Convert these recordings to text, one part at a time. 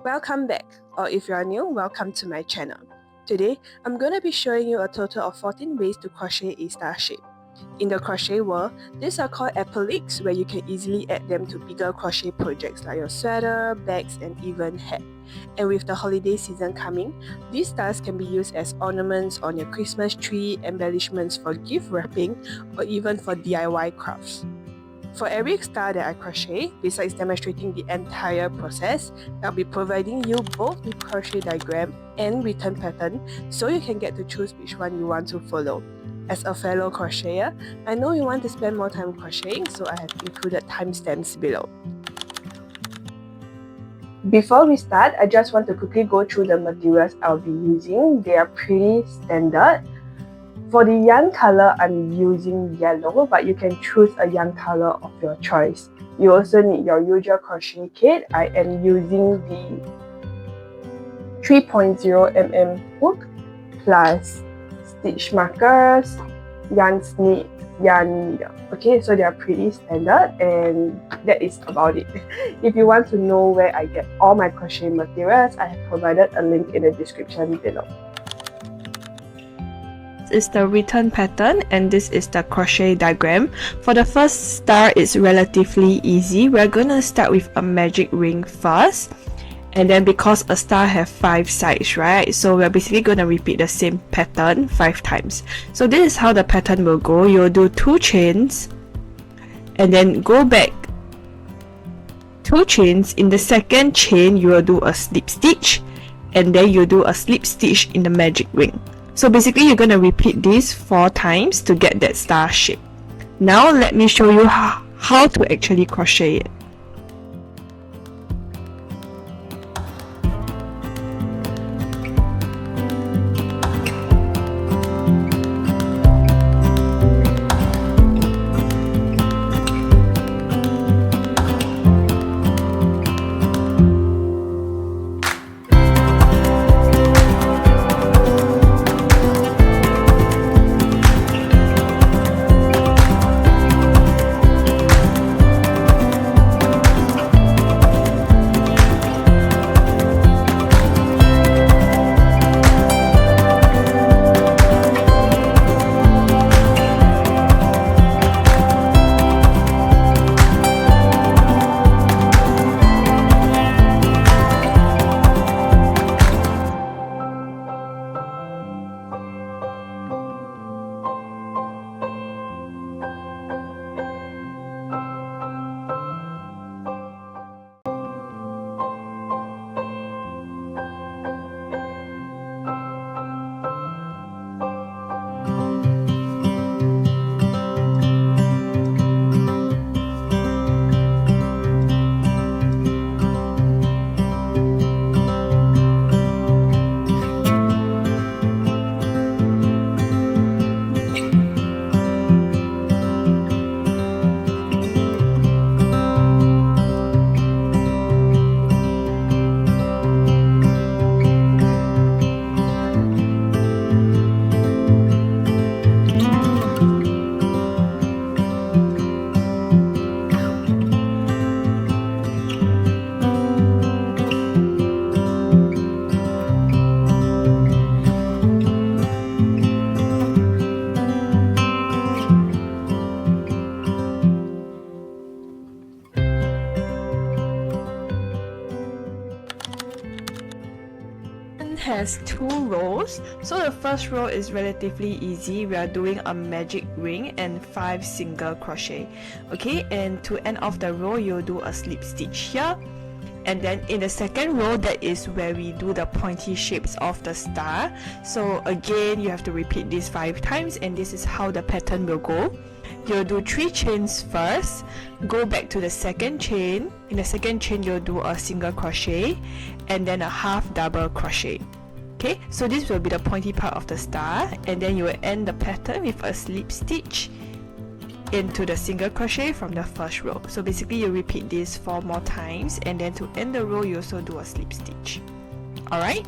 Welcome back, or if you are new, welcome to my channel. Today, I'm going to be showing you a total of 14 ways to crochet a star shape. In the crochet world, these are called appliques, where you can easily add them to bigger crochet projects like your sweater, bags, and even hat. And with the holiday season coming, these stars can be used as ornaments on your Christmas tree, embellishments for gift wrapping, or even for DIY crafts. For every star that I crochet, besides demonstrating the entire process, I'll be providing you both the crochet diagram and written pattern so you can get to choose which one you want to follow. As a fellow crocheter, I know you want to spend more time crocheting, so I have included timestamps below. Before we start, I just want to quickly go through the materials I'll be using. They are pretty standard. For the yarn color, I'm using yellow, but you can choose a yarn color of your choice. You also need your usual crochet kit. I am using the 3.0mm hook plus stitch markers, yarn snip, yarn needle. Okay, so they are pretty standard, and that is about it. If you want to know where I get all my crochet materials, I have provided a link in the description below. Is the written pattern and this is the crochet diagram. For the first star, it's relatively easy. We're gonna start with a magic ring first, and then because a star have 5 sides, right, so we're basically gonna repeat the same pattern 5 times. So this is how the pattern will go. You'll do 2 chains and then go back 2 chains. In the second chain, you will do a slip stitch, and then you do a slip stitch in the magic ring. So basically, you're going to repeat this 4 times to get that star shape. Now let me show you how to actually crochet it. Has 2 rows. So the first row is relatively easy. We are doing a magic ring and 5 single crochet. Okay, and to end off the row, you'll do a slip stitch here. And then in the second row, that is where we do the pointy shapes of the star. So again, you have to repeat this 5 times, and this is how the pattern will go. You'll do 3 chains first, go back to the second chain. In the second chain, you'll do a single crochet and then a half double crochet. Okay, so this will be the pointy part of the star, and then you will end the pattern with a slip stitch into the single crochet from the first row. So basically, you repeat this 4 more times, and then to end the row, you also do a slip stitch. Alright?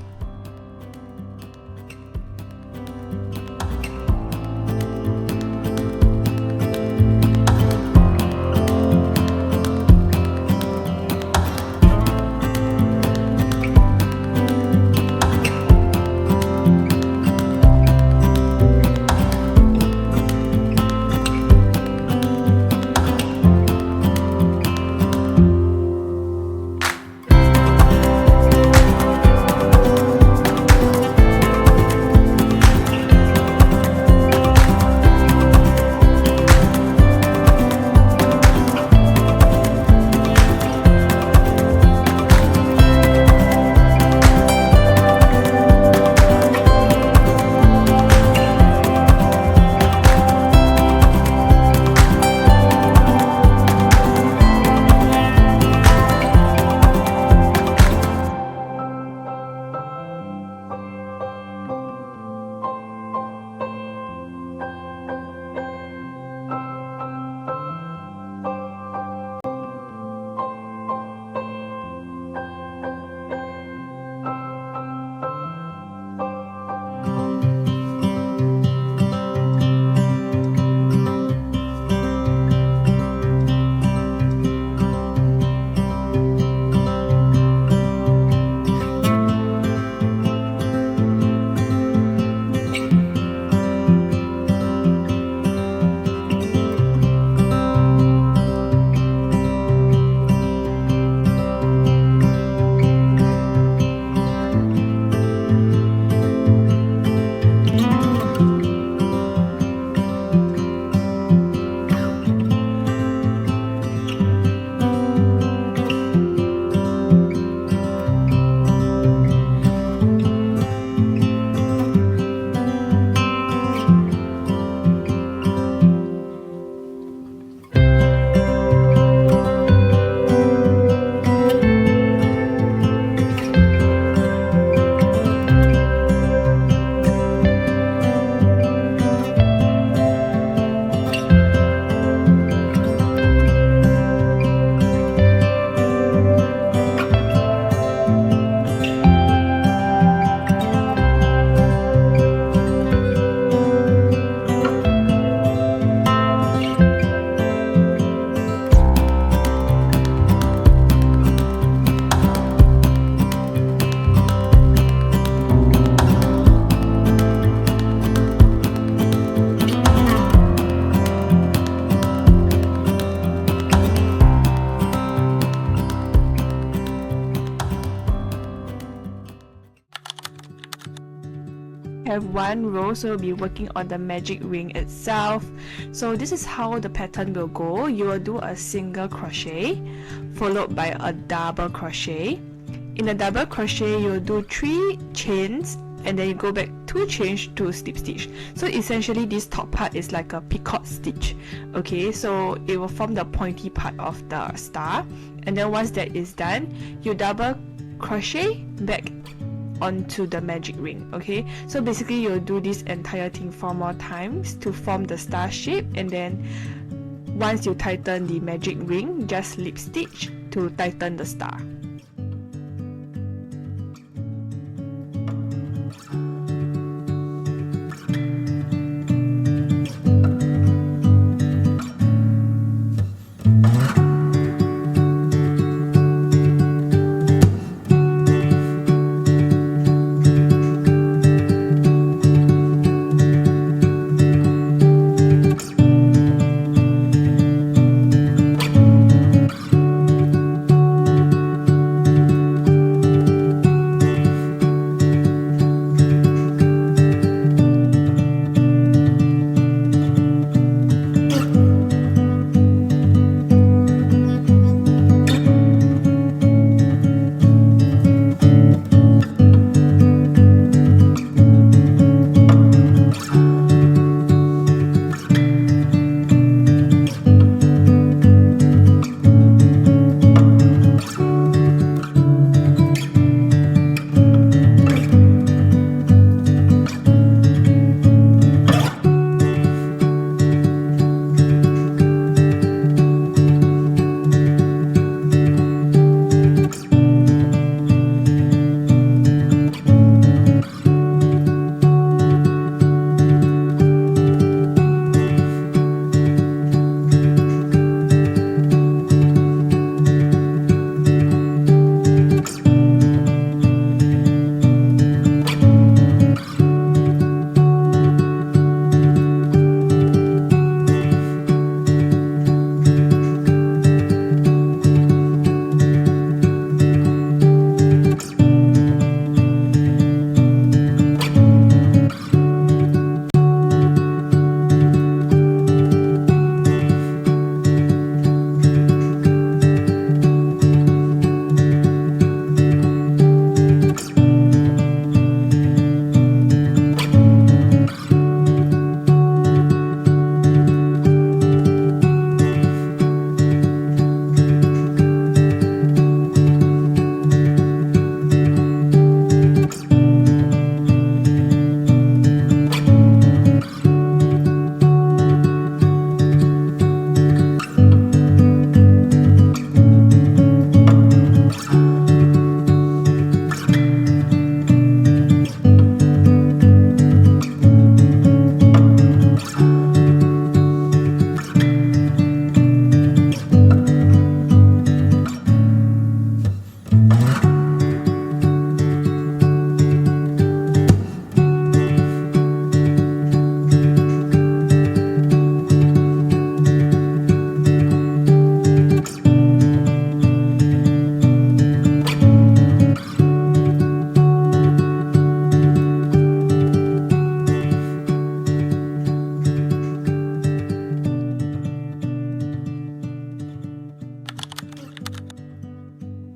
have one row, so we'll be working on the magic ring itself. So this is how the pattern will go. You will do a single crochet followed by a double crochet. In a double crochet, you'll do 3 chains and then you go back 2 chains to slip stitch. So essentially this top part is like a peacock stitch. Okay, so it will form the pointy part of the star, and then once that is done, you double crochet back onto the magic ring. Okay, so basically you'll do this entire thing 4 more times to form the star shape, and then once you tighten the magic ring, just slip stitch to tighten the star.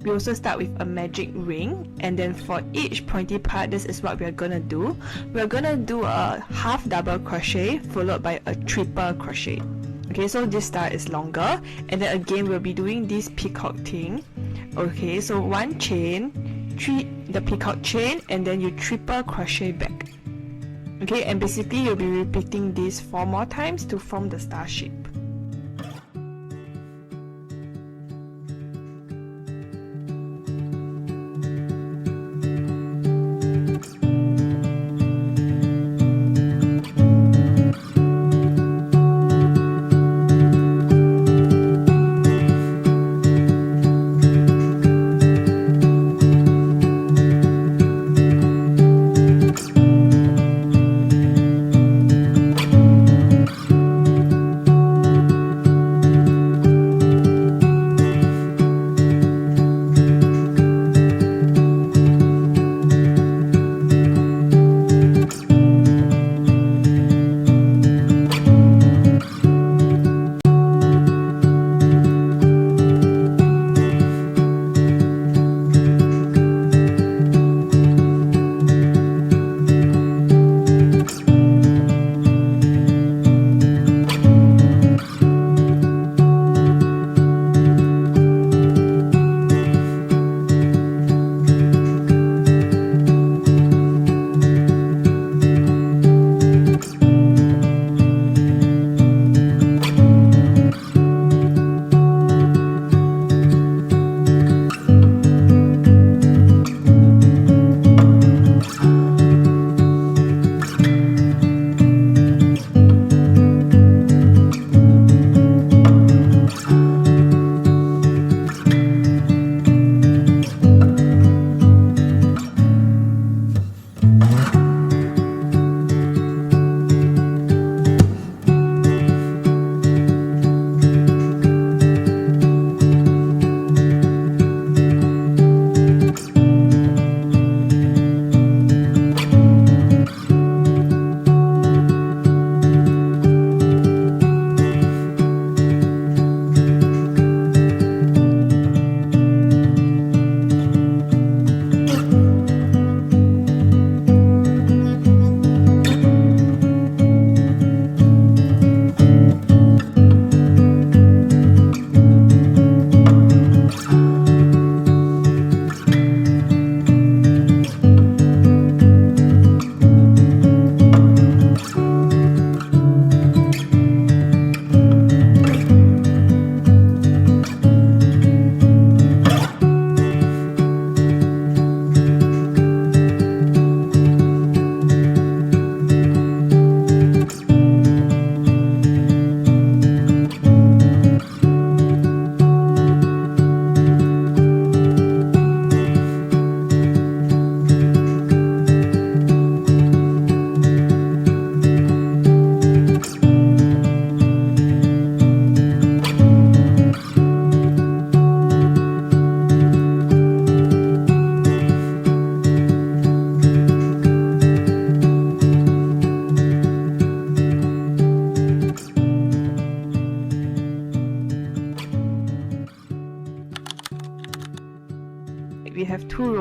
We also start with a magic ring, and then for each pointy part, this is what we are gonna do. We're gonna do a half double crochet followed by a triple crochet. Okay, so this star is longer, and then again we'll be doing this peacock thing. Okay, so one chain, the peacock chain, and then you triple crochet back. Okay, and basically you'll be repeating this 4 more times to form the star shape.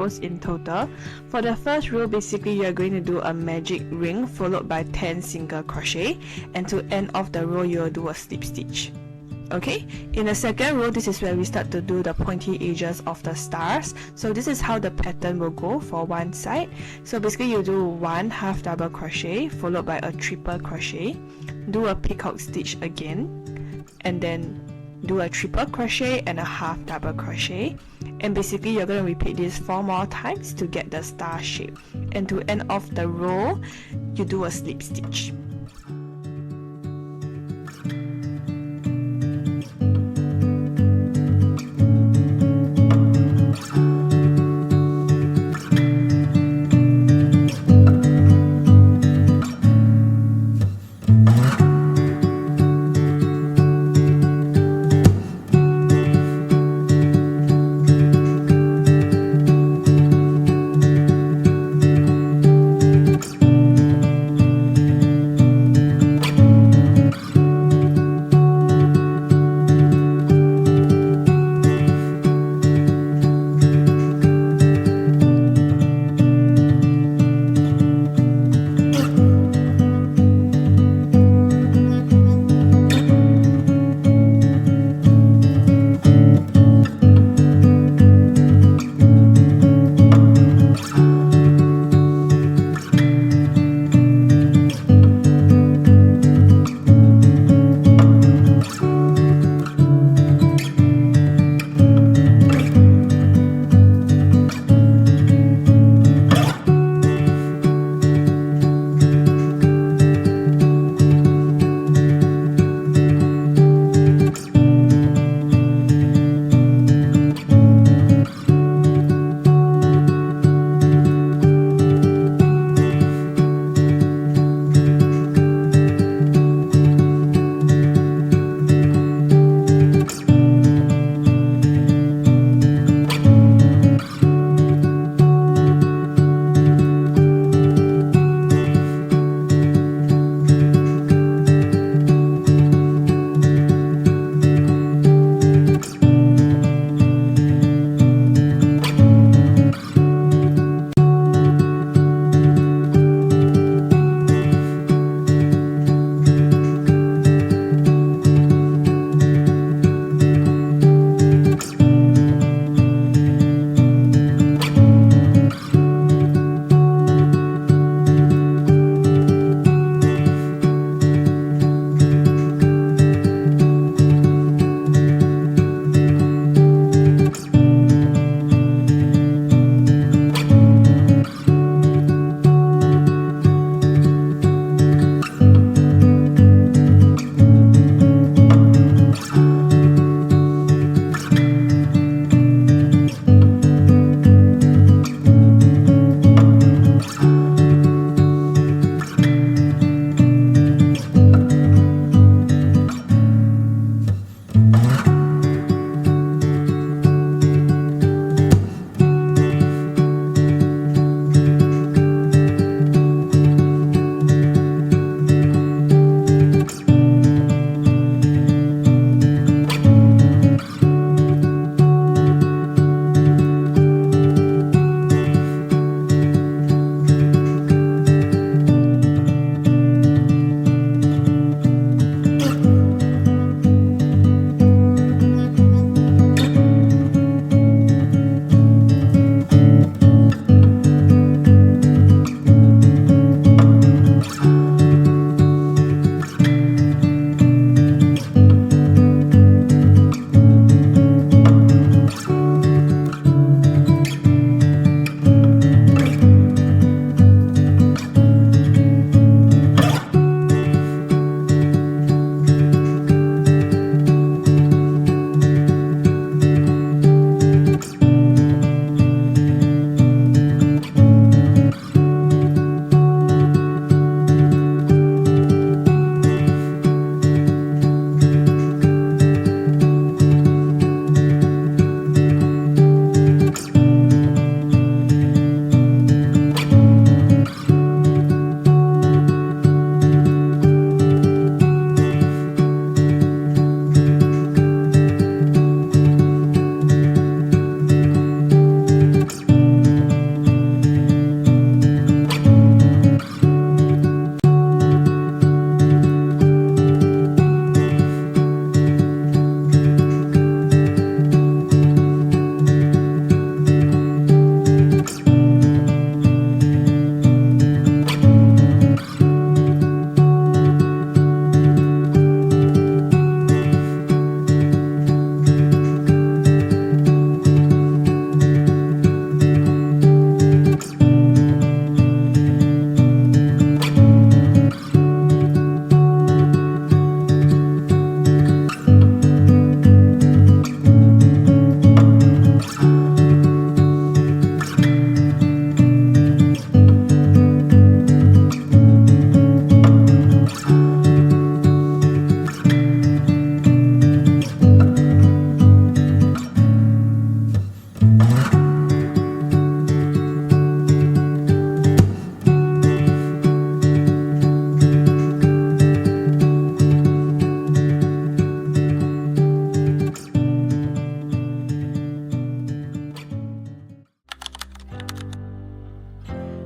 rows in total. For the first row, basically you are going to do a magic ring followed by 10 single crochet, and to end off the row you will do a slip stitch. Okay, in the second row, this is where we start to do the pointy edges of the stars. So this is how the pattern will go for one side. So basically you do one half double crochet followed by a triple crochet, do a peacock stitch again, and then do a triple crochet and a half double crochet, and basically you're going to repeat this 4 more times to get the star shape, and to end off the row you do a slip stitch.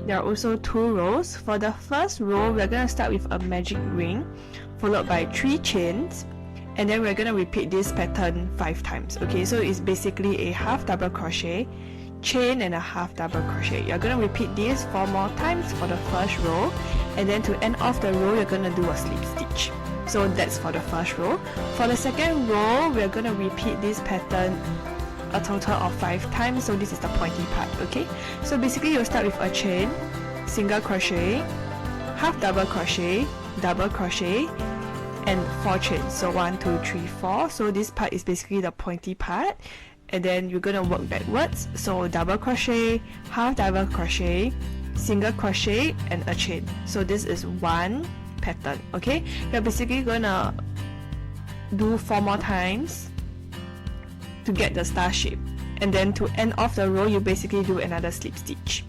there are also 2 rows. For the first row, we're going to start with a magic ring followed by 3 chains, and then we're going to repeat this pattern 5 times. Okay, so it's basically a half double crochet, chain, and a half double crochet. You're going to repeat this 4 more times for the first row, and then to end off the row, you're going to do a slip stitch. So that's for the first row. For the second row, we're going to repeat this pattern a total of 5 times. So this is the pointy part. Okay, so basically you'll start with a chain, single crochet, half double crochet, and 4 chains. So 1 2 3 4. So this part is basically the pointy part, and then you're gonna work backwards. So double crochet, half double crochet, single crochet, and a chain. So this is one pattern. Okay, you're basically gonna do 4 more times to get the star shape, and then to end off the row, you basically do another slip stitch.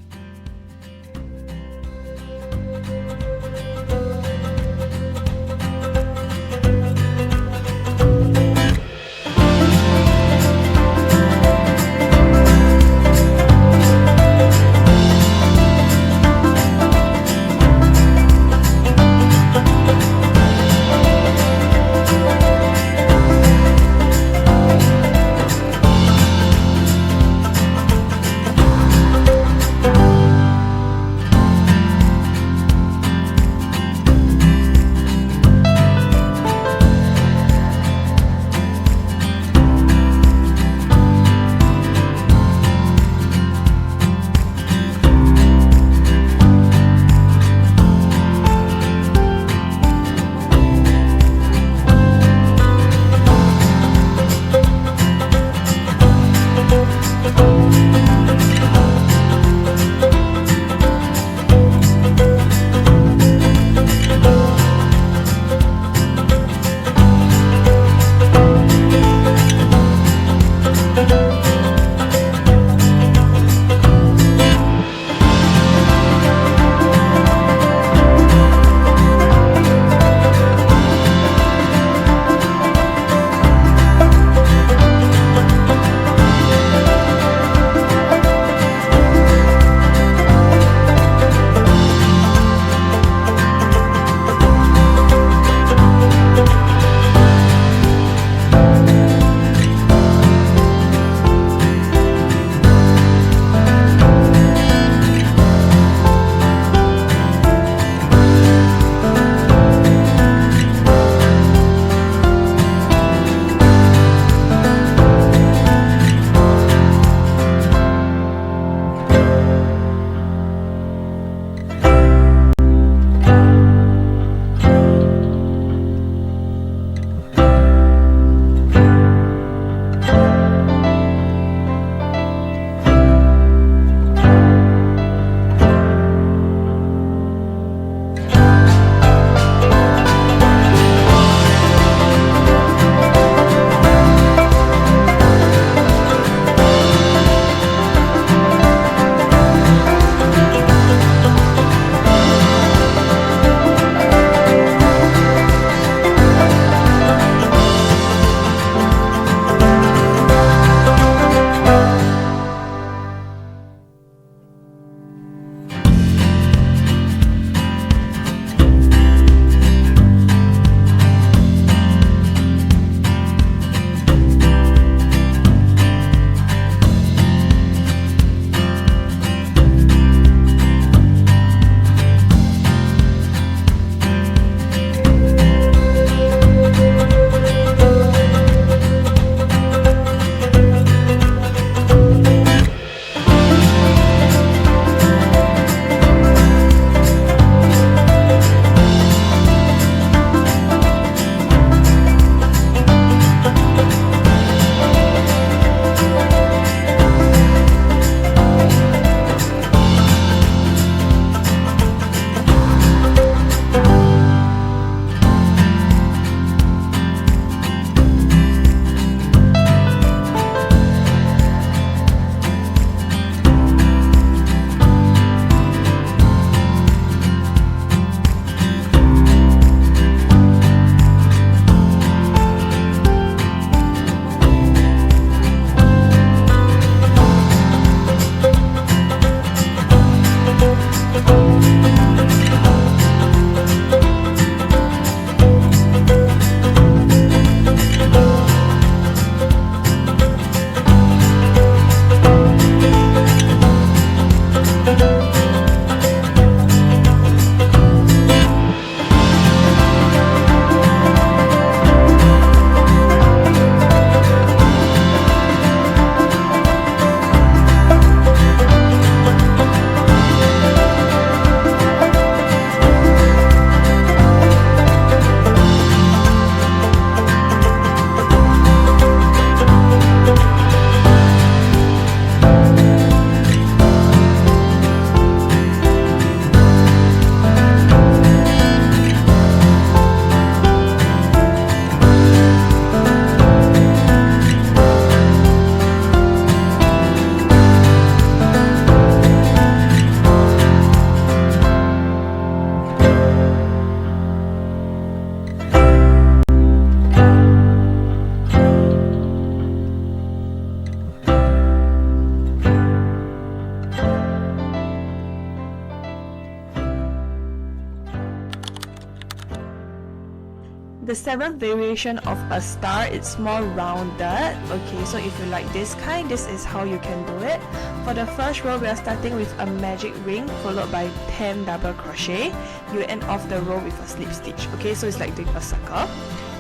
The seventh variation of a star, it's more rounded. Okay, so if you like this kind, this is how you can do it. For the first row, we are starting with a magic ring followed by 10 double crochet. You end off the row with a slip stitch. Okay, so it's like doing a circle.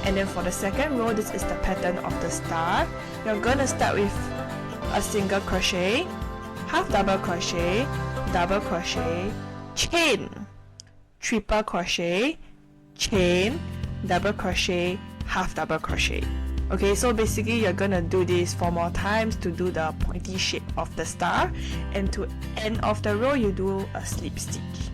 And then for the second row, this is the pattern of the star. You're gonna start with a single crochet, half double crochet, double crochet, chain, triple crochet, chain, double crochet, half double crochet. Okay, so basically you're gonna do this 4 more times to do the pointy shape of the star, and to end of the row you do a slip stitch.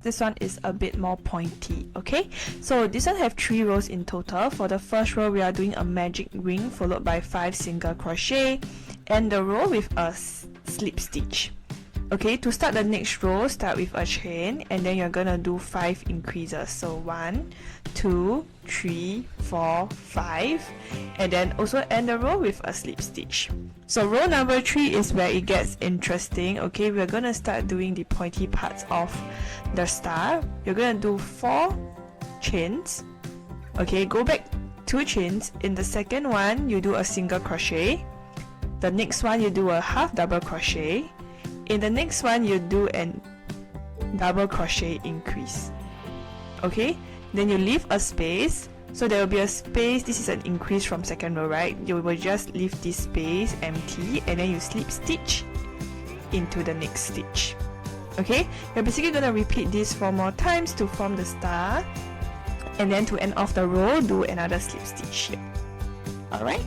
this one is a bit more pointy. Okay, so this one have 3 rows in total. For the first row, we are doing a magic ring followed by 5 single crochet and the row with a slip stitch. Okay, to start the next row, start with a chain and then you're gonna do 5 increases. So 1, 2, 3, 4, 5, and then also end the row with a slip stitch. So row number 3 is where it gets interesting. Okay, we're gonna start doing the pointy parts of the star. You're gonna do 4 chains. Okay, go back 2 chains. In the second one, you do a single crochet. The next one, you do a half double crochet. In the next one, you do an double crochet increase. Okay, then you leave a space. So there will be a space. This is an increase from second row, right? You will just leave this space empty and then you slip stitch into the next stitch. Okay, you're basically gonna repeat this 4 more times to form the star, and then to end off the row, do another slip stitch here. Alright.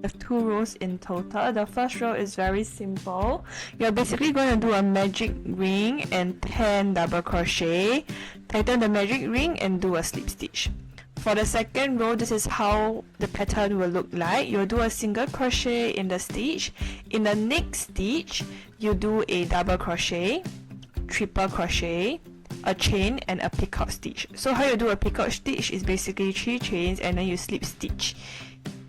have 2 rows in total. The first row is very simple. You're basically going to do a magic ring and 10 double crochet, tighten the magic ring and do a slip stitch. For the second row, this is how the pattern will look like. You'll do a single crochet in the stitch. In the next stitch, you do a double crochet, triple crochet, a chain and a peacock stitch. So how you do a peacock stitch is basically 3 chains and then you slip stitch.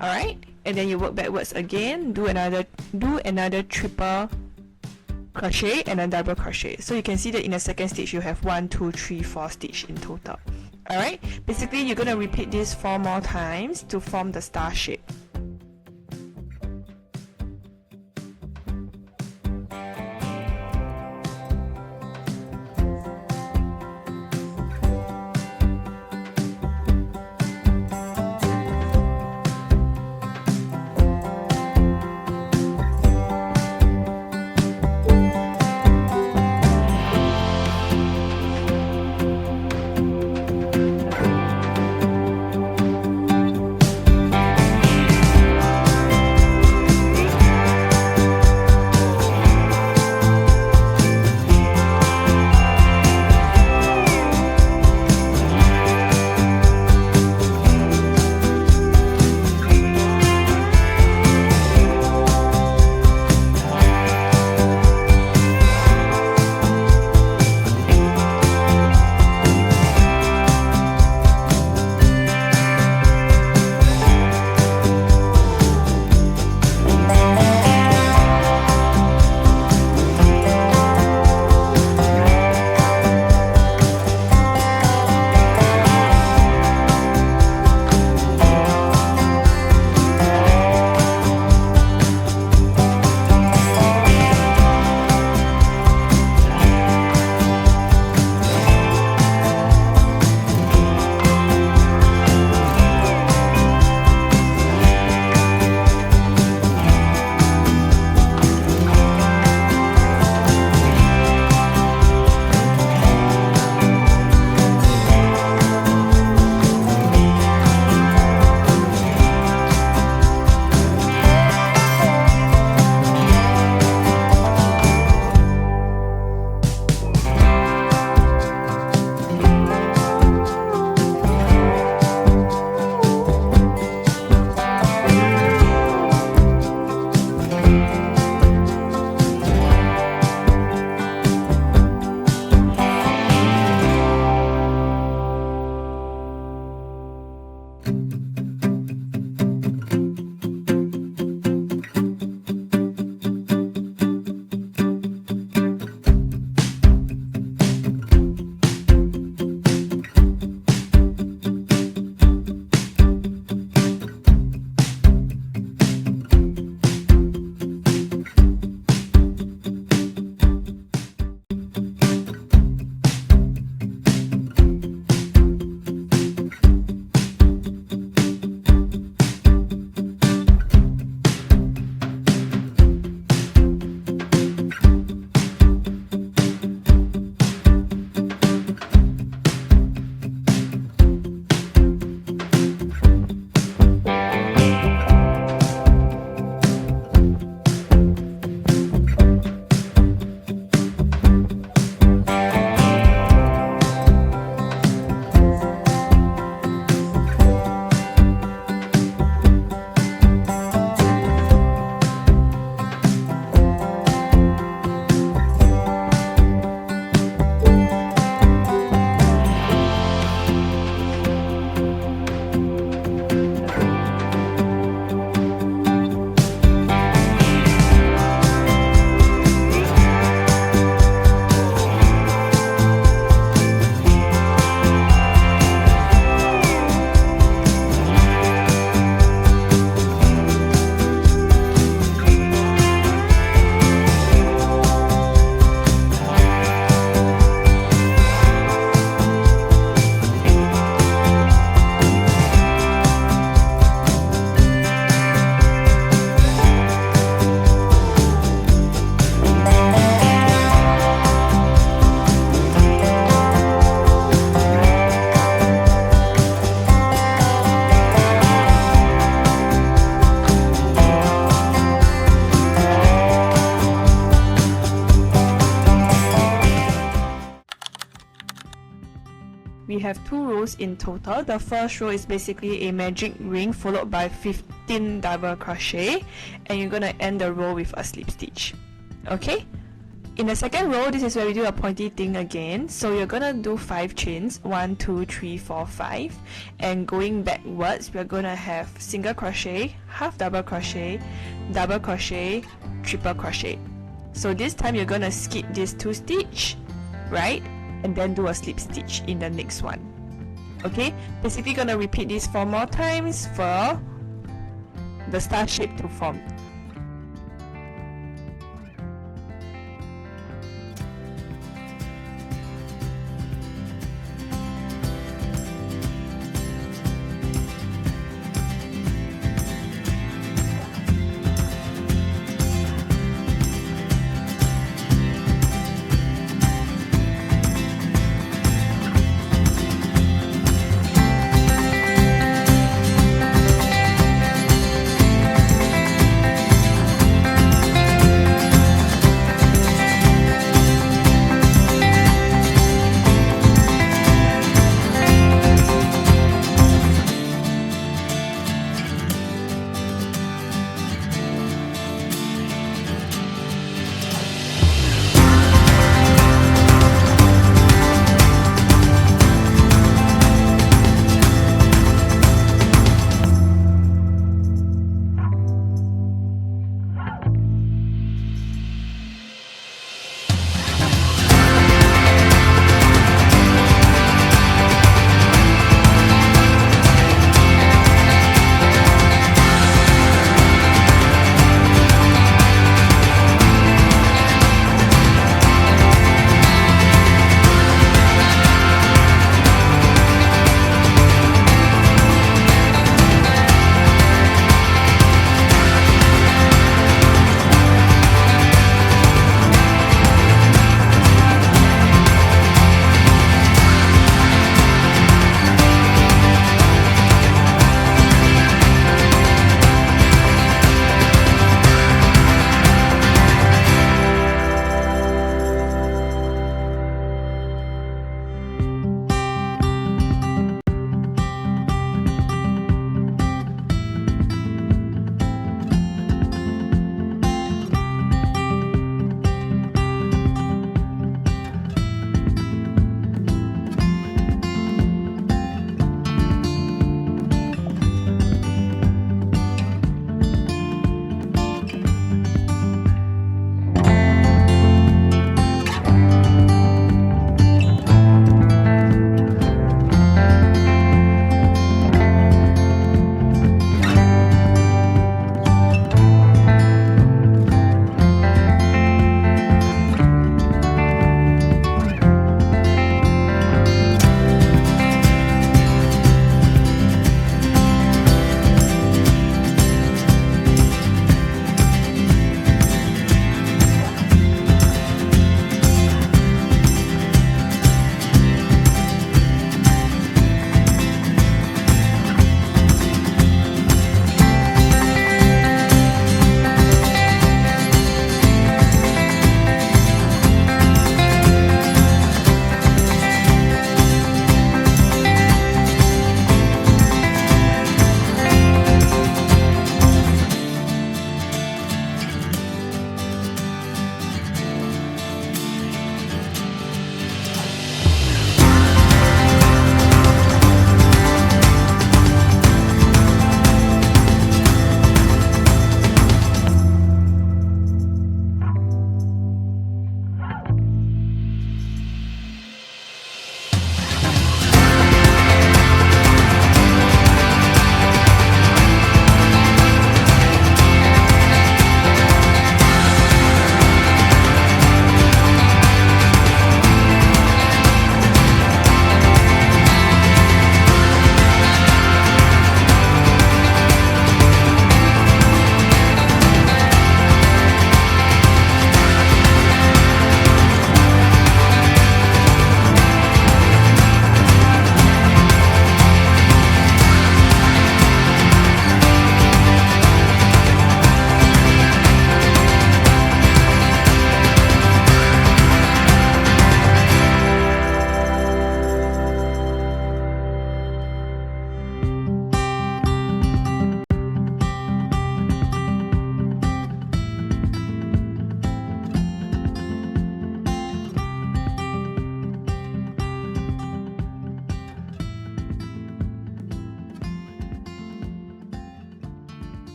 Alright? And then you work backwards again, do another triple crochet and a double crochet. So you can see that in the second stitch you have 1, 2, 3, 4 stitch in total. Alright? Basically you're going to repeat this 4 more times to form the star shape. have 2 rows in total. The first row is basically a magic ring followed by 15 double crochet, and you're gonna end the row with a slip stitch. Okay, in the second row, this is where we do a pointy thing again. So you're gonna do 5 chains, 1 2 3 4 5, and going backwards we're gonna have single crochet, half double crochet, triple crochet. So this time you're gonna skip this 2 stitch, right, and then do a slip stitch in the next one. Okay, basically gonna repeat this 4 more times for the star shape to form.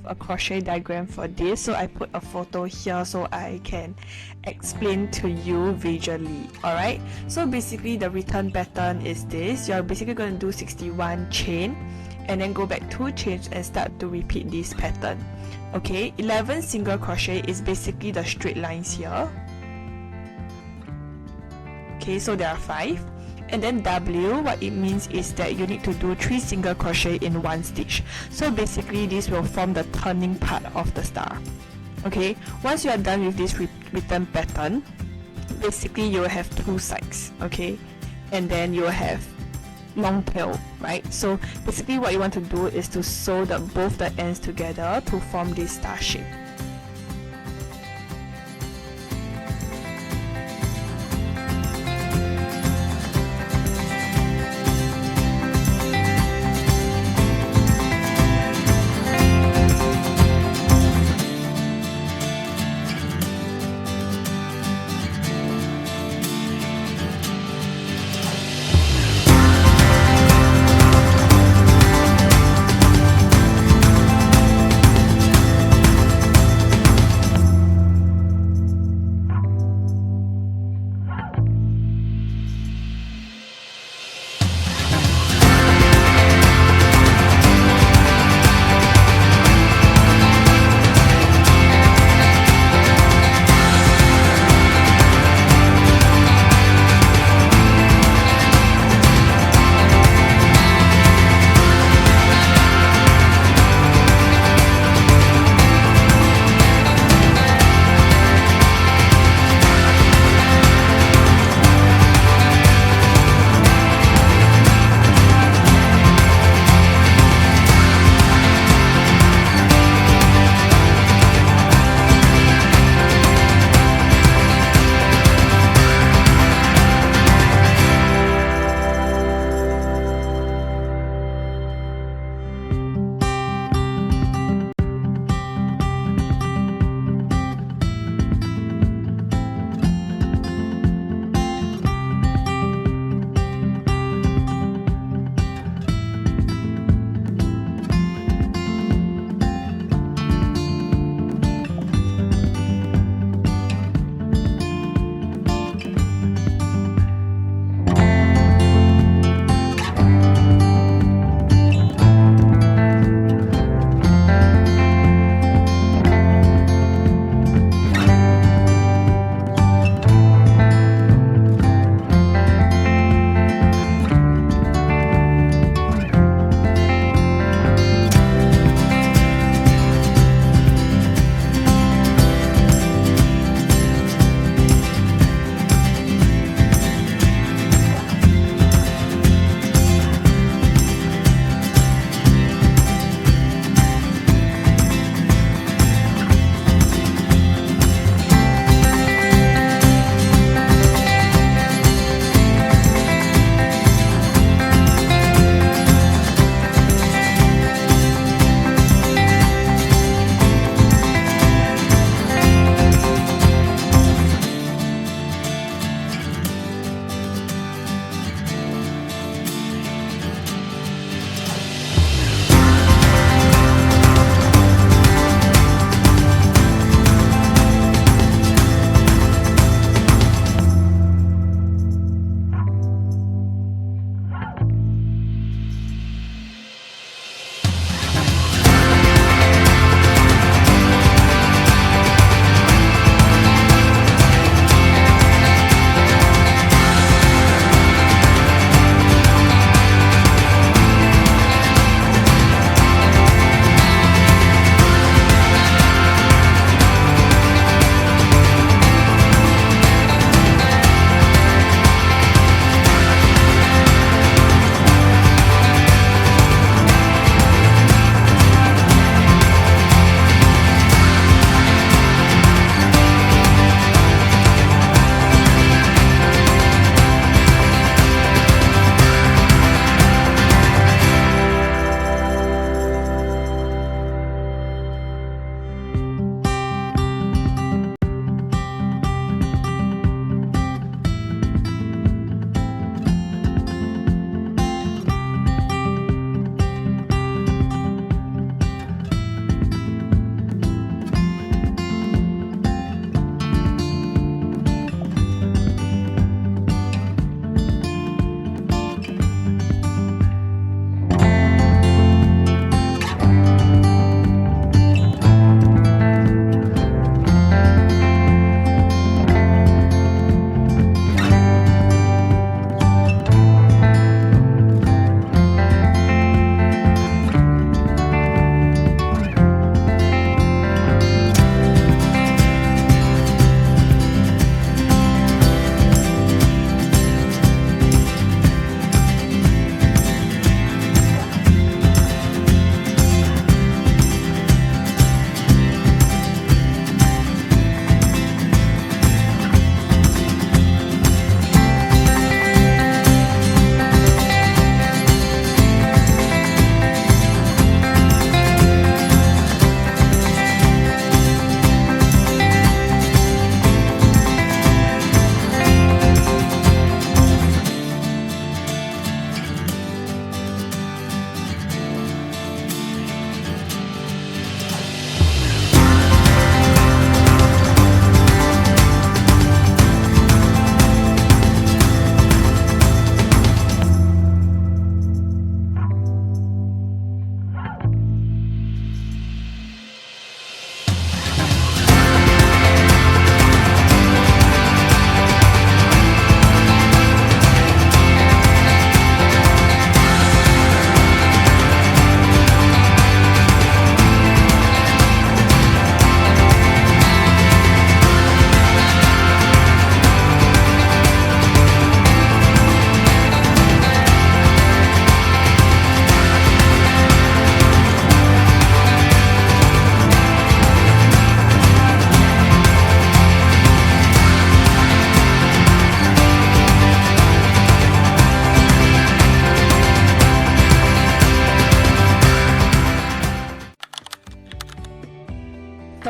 a crochet diagram for this, so I put a photo here so I can explain to you visually. Alright, so basically the return pattern is this. You're basically going to do 61 chain and then go back 2 chains and start to repeat this pattern. Okay, 11 single crochet is basically the straight lines here. Okay, so there are 5. And then W, what it means is that you need to do 3 single crochet in 1 stitch. So basically this will form the turning part of the star. Okay, once you are done with this return pattern, basically you will have 2 sides. Okay, and then you will have long tail, right? So basically what you want to do is to sew both the ends together to form this star shape.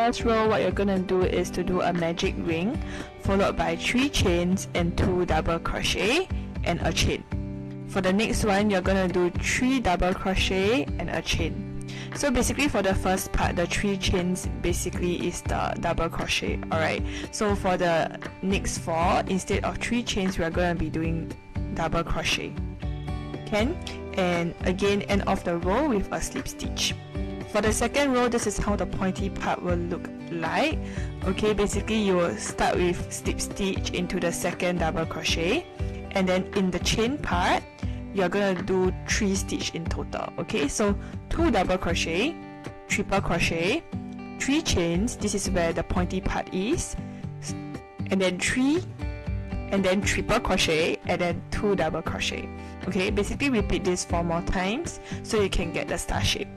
first row, what you're gonna do is to do a magic ring followed by 3 chains and 2 double crochet and a chain. For the next one, you're gonna do 3 double crochet and a chain. So basically for the first part, the 3 chains basically is the double crochet. Alright, so for the next 4, instead of 3 chains, we are gonna be doing double crochet. Can? And again, end of the row with a slip stitch. For the second row, this is how the pointy part will look like. Okay, basically you will start with slip stitch into the second double crochet, and then in the chain part you're gonna do 3 stitch in total. Okay, so 2 double crochet, triple crochet, 3 chains, this is where the pointy part is, and then 3, and then triple crochet, and then 2 double crochet. Okay, basically repeat this 4 more times so you can get the star shape.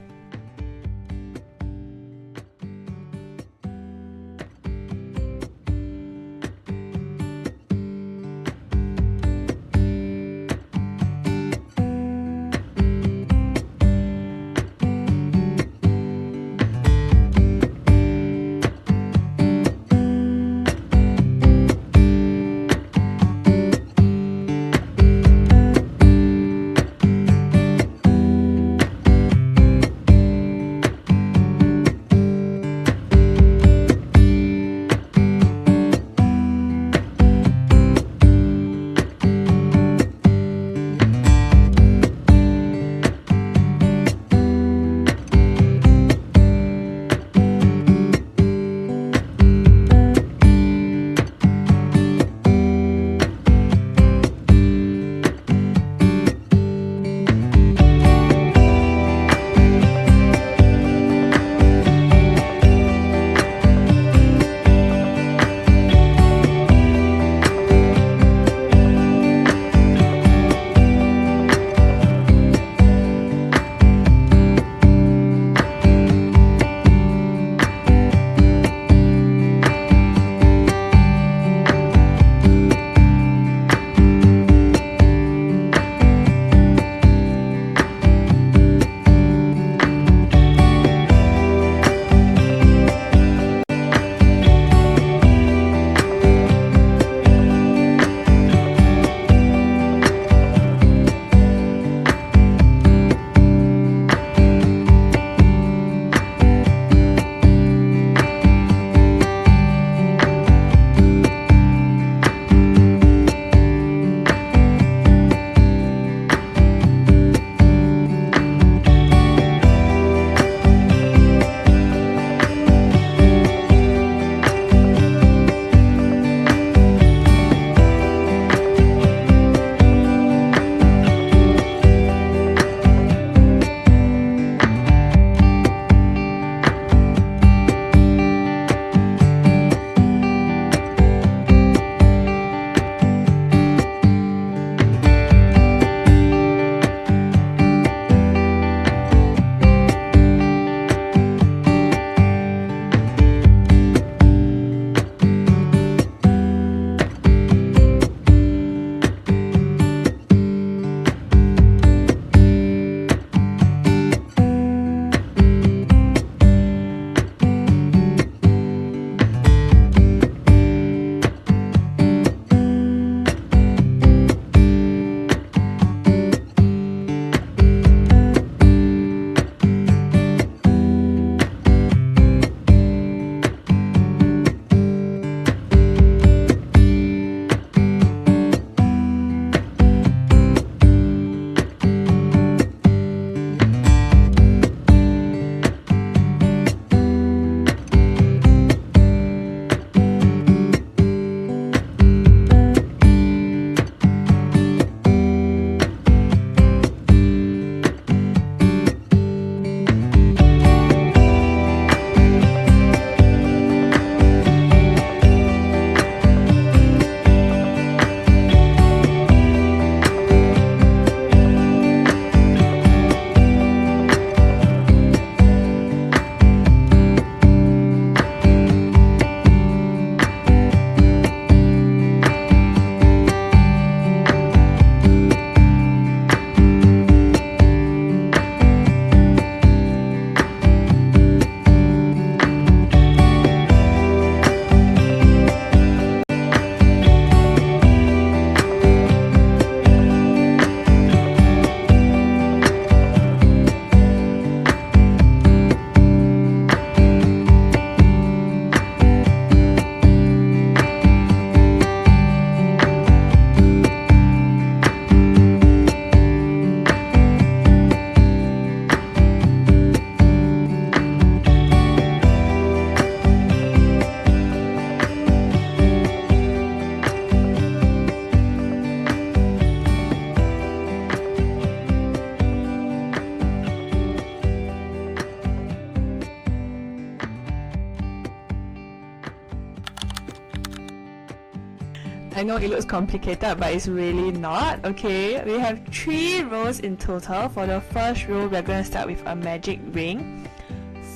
I know it looks complicated, but it's really not. Okay, we have 3 rows in total. For the first row, we're going to start with a magic ring,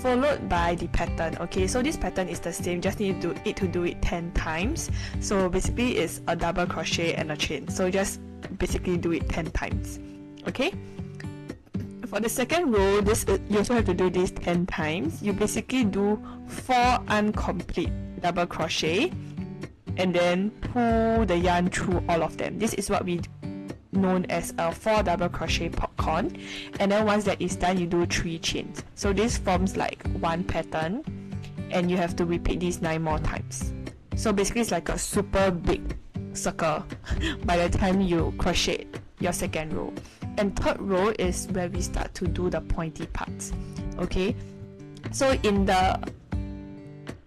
followed by the pattern. Okay, so this pattern is the same, just need to do it 10 times. So basically it's a double crochet and a chain, so just basically do it 10 times. Okay, for the second row, you also have to do this 10 times. You basically do 4 incomplete double crochet and then pull the yarn through all of them. This is what we known as a 4 double crochet popcorn, and then once that is done, you do 3 chains. So this forms like one pattern, and you have to repeat this 9 more times. So basically it's like a super big circle by the time you crochet your second row. And third row is where we start to do the pointy parts. Okay, so in the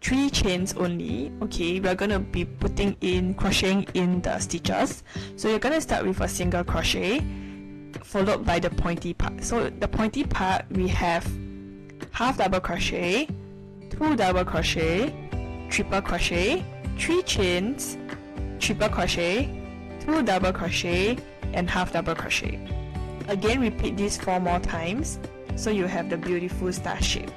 3 chains only, okay, we're gonna be crocheting in the stitches. So you're gonna start with a single crochet followed by the pointy part. So the pointy part, we have half double crochet, 2 double crochet, triple crochet, 3 chains, triple crochet, 2 double crochet, and half double crochet. Again, repeat this 4 more times so you have the beautiful star shape.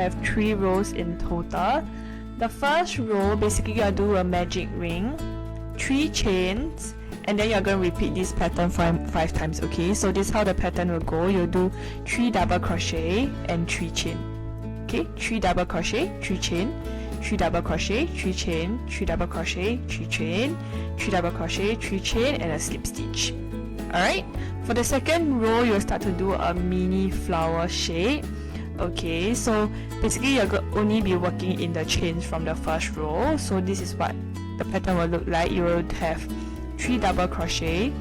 have 3 rows in total. The first row, basically you'll do a magic ring, 3 chains, and then you're going to repeat this pattern 5 times, okay? So this is how the pattern will go. You'll do 3 double crochet and 3 chain. Okay, 3 double crochet, 3 chain, 3 double crochet, 3 chain, 3 double crochet, 3 chain, 3 double crochet, 3 chain, and a slip stitch. Alright, for the second row, you'll start to do a mini flower shape. Okay, so basically you're only be working in the chains from the first row. So this is what the pattern will look like. You will have 3 double crochet,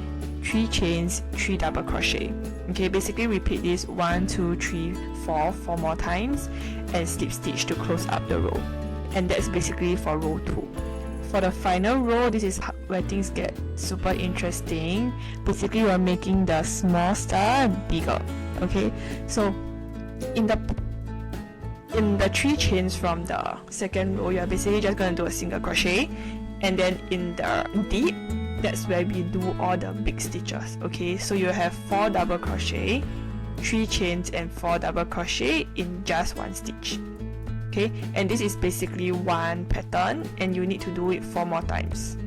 3 chains, 3 double crochet. Okay, basically repeat this 1, 2, 3, 4 more times, and slip stitch to close up the row. And that's basically for row 2. For the final row, this is where things get super interesting. Basically, we're making the small star bigger. Okay, so in the 3 chains from the second row, you're basically just going to do a single crochet, and then in the deep, that's where we do all the big stitches. Okay, so you have 4 double crochet, 3 chains, and 4 double crochet in just 1 stitch. Okay, and this is basically one pattern, and you need to do it 4 more times.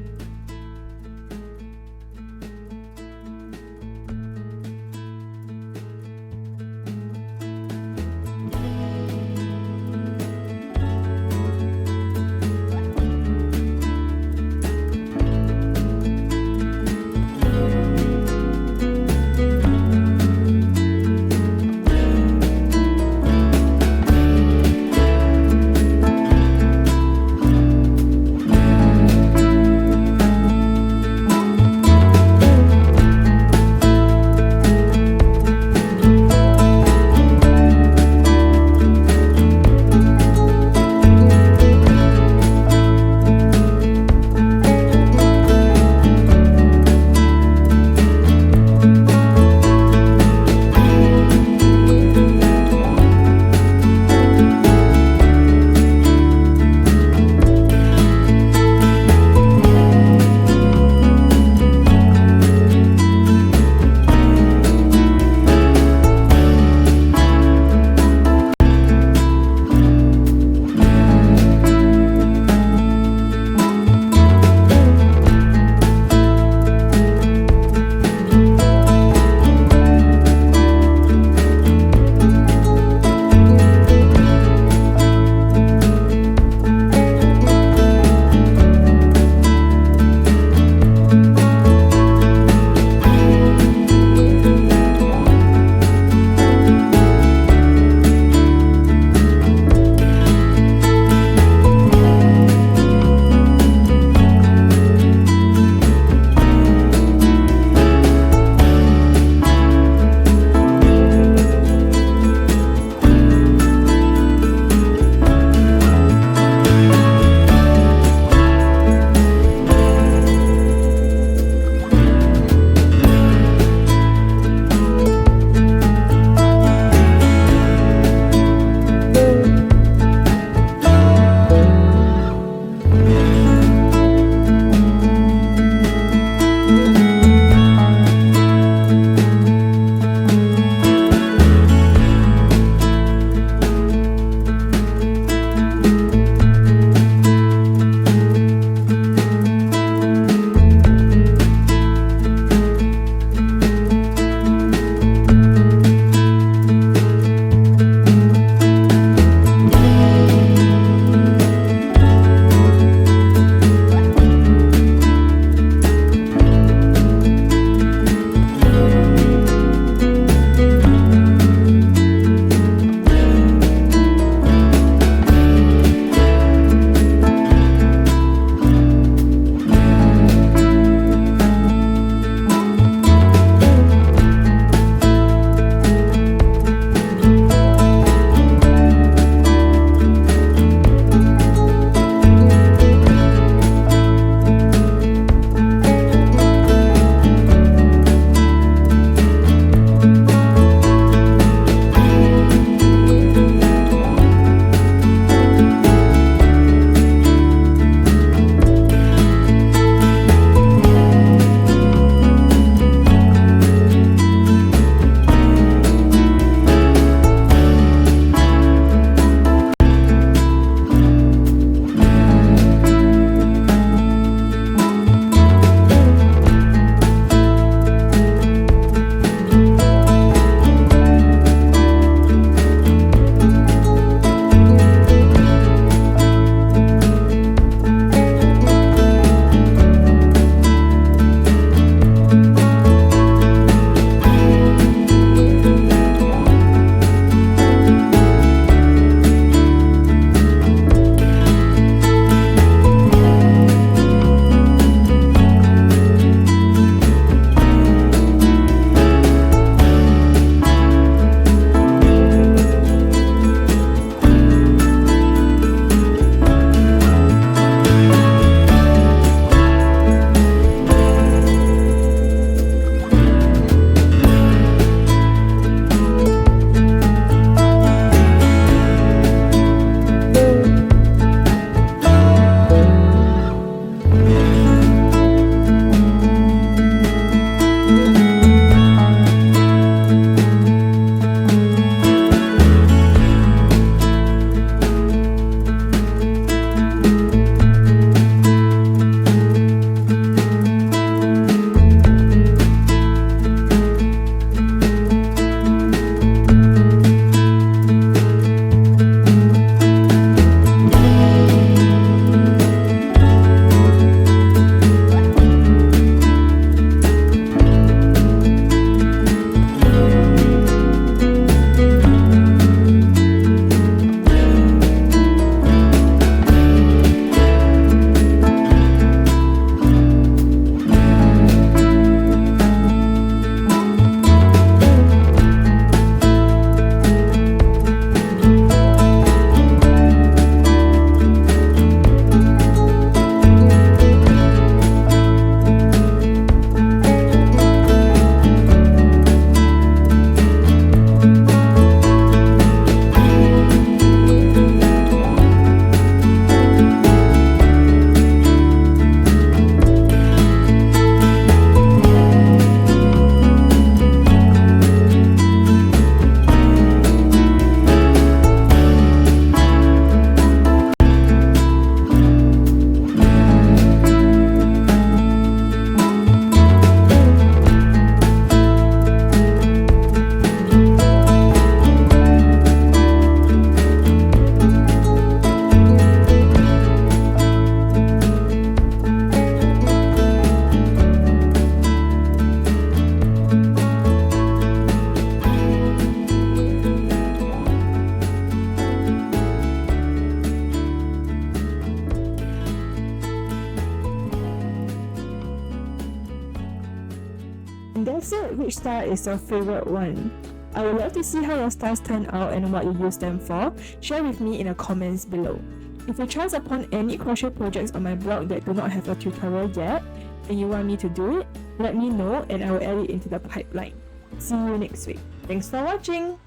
And that's it. Which star is your favorite one? I would love to see how your stars turn out and what you use them for. Share with me in the comments below. If you chance upon any crochet projects on my blog that do not have a tutorial yet and you want me to do it, let me know and I will add it into the pipeline. See you next week. Thanks for watching!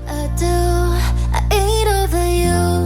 I do, I eat over you.